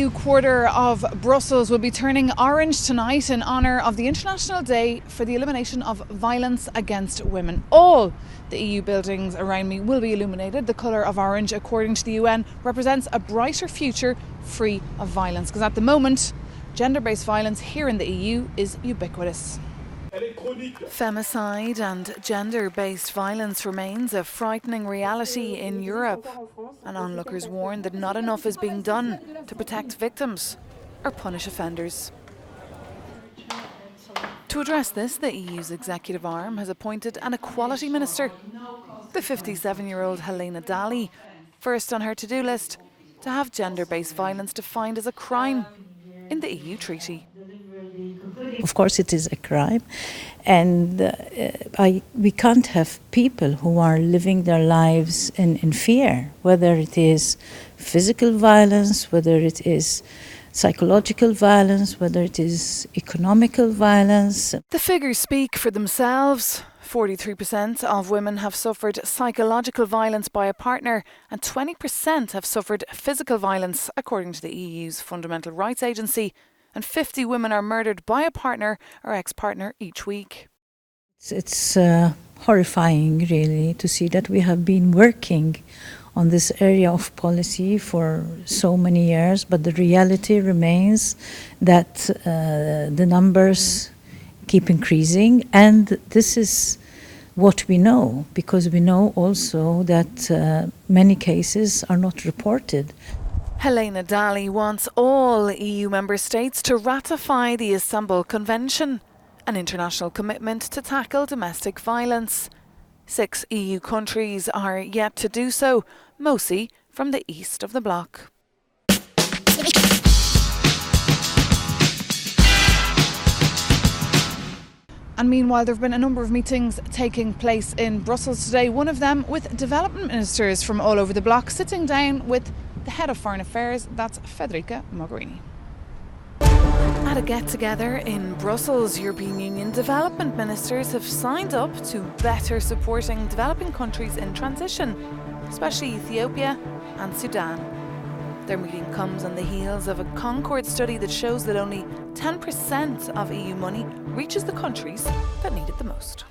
EU quarter of Brussels will be turning orange tonight in honour of the International Day for the Elimination of Violence Against Women. All the EU buildings around me will be illuminated. The colour of orange, according to the UN, represents a brighter future free of violence, because at the moment, gender-based violence here in the EU is ubiquitous. Femicide and gender-based violence remains a frightening reality in Europe, and onlookers warn that not enough is being done to protect victims or punish offenders. To address this, the EU's executive arm has appointed an equality minister, the 57-year-old Helena Dalli, first on her to-do list to have gender-based violence defined as a crime in the EU treaty. Of course it is a crime, and we can't have people who are living their lives in fear, whether it is physical violence, whether it is psychological violence, whether it is economical violence. The figures speak for themselves. 43% of women have suffered psychological violence by a partner, and 20% have suffered physical violence, according to the EU's Fundamental Rights Agency. And 50 women are murdered by a partner or ex-partner each week. It's horrifying, really, to see that we have been working on this area of policy for so many years, but the reality remains that the numbers keep increasing, and this is what we know, because we know also that many cases are not reported. Helena Dalli wants all EU member states to ratify the Istanbul Convention, an international commitment to tackle domestic violence. 6 EU countries are yet to do so, mostly from the east of the bloc. And meanwhile, there have been a number of meetings taking place in Brussels today, one of them with development ministers from all over the bloc, sitting down with the head of foreign affairs, that's Federica Mogherini. At a get-together in Brussels, European Union development ministers have signed up to better supporting developing countries in transition, especially Ethiopia and Sudan. Their meeting comes on the heels of a Concord study that shows that only 10% of EU money reaches the countries that need it the most.